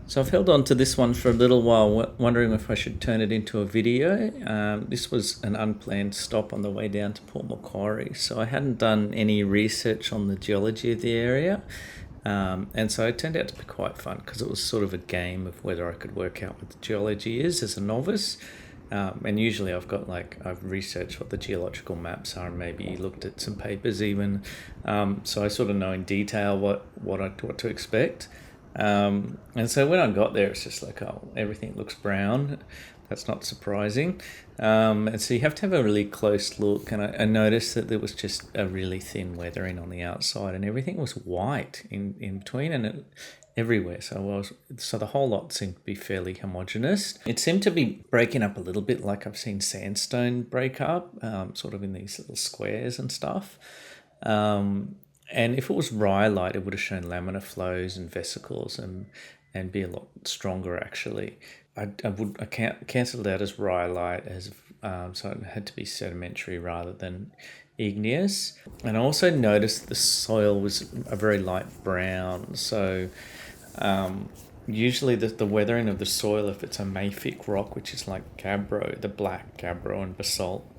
So I've held on to this one for a little while, wondering if I should turn it into a video. This was an unplanned stop on the way down to Port Macquarie, so I hadn't done any research on the geology of the area, and so it turned out to be quite fun because it was sort of a game of whether I could work out what the geology is as a novice. And usually I've researched what the geological maps are and maybe looked at some papers even, so I sort of know in detail what to expect. And so when I got there, it's just like, oh, everything looks brown. That's not surprising. And so you have to have a really close look. And I noticed that there was just a really thin weathering on the outside, and everything was white in between and everywhere. So the whole lot seemed to be fairly homogeneous. It seemed to be breaking up a little bit, like I've seen sandstone break up, sort of in these little squares and stuff. And if it was rhyolite, it would have shown laminar flows and vesicles and be a lot stronger actually. I can't cancel that as rhyolite so it had to be sedimentary rather than igneous. And I also noticed the soil was a very light brown. So usually the weathering of the soil, if it's a mafic rock, which is like gabbro, the black gabbro and basalt,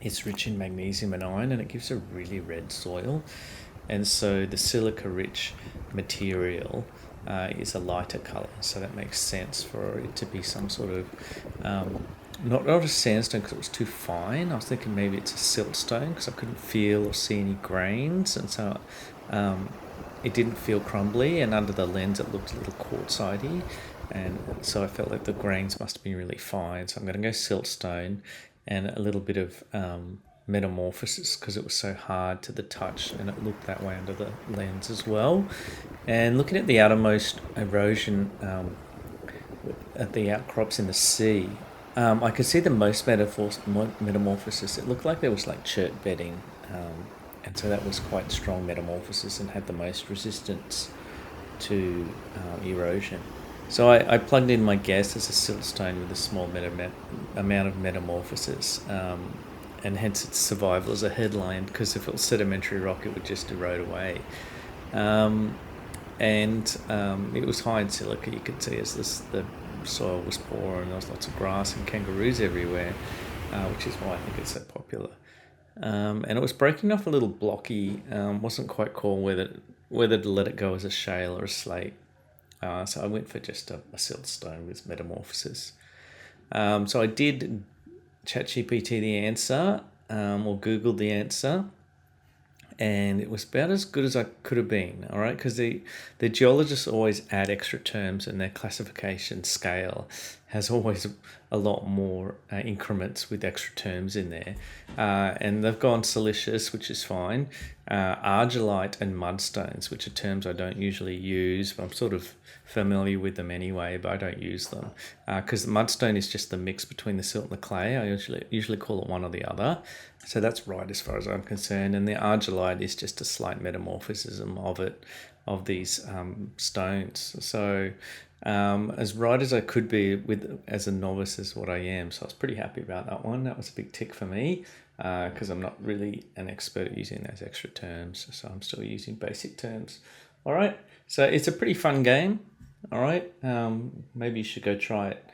it's rich in magnesium and iron, and it gives a really red soil. And so the silica-rich material is a lighter colour, so that makes sense for it to be some sort of not a sandstone because it was too fine. I was thinking maybe it's a siltstone because I couldn't feel or see any grains, and so it didn't feel crumbly, and under the lens it looked a little quartzitey, and so I felt like the grains must have been really fine. So I'm going to go siltstone and a little bit of metamorphosis because it was so hard to the touch, and it looked that way under the lens as well. And looking at the outermost erosion at the outcrops in the sea, I could see the most metamorphosis. It looked like there was like chert bedding, and so that was quite strong metamorphosis and had the most resistance to erosion. So I plugged in my guess as a siltstone with a small amount of metamorphosis, and hence its survival as a headland, because if it was sedimentary rock, it would just erode away. It was high in silica, you could see, as the soil was poor, and there was lots of grass and kangaroos everywhere, which is why I think it's so popular. And it was breaking off a little blocky, wasn't quite cool whether to let it go as a shale or a slate. So I went for just a siltstone with metamorphosis. So I did ChatGPT the answer, or Googled the answer, and it was about as good as I could have been, all right? Because the geologists always add extra terms, and their classification scale has always a lot more increments with extra terms in there. And they've gone silicious, which is fine, argillite and mudstones, which are terms I don't usually use, but I'm sort of familiar with them anyway, but I don't use them. Because the mudstone is just the mix between the silt and the clay. I usually call it one or the other. So that's right as far as I'm concerned. And the argillite is just a slight metamorphism of these stones. So as right as I could be as a novice is what I am. So I was pretty happy about that one. That was a big tick for me because I'm not really an expert at using those extra terms. So I'm still using basic terms. All right. So it's a pretty fun game. All right. Maybe you should go try it.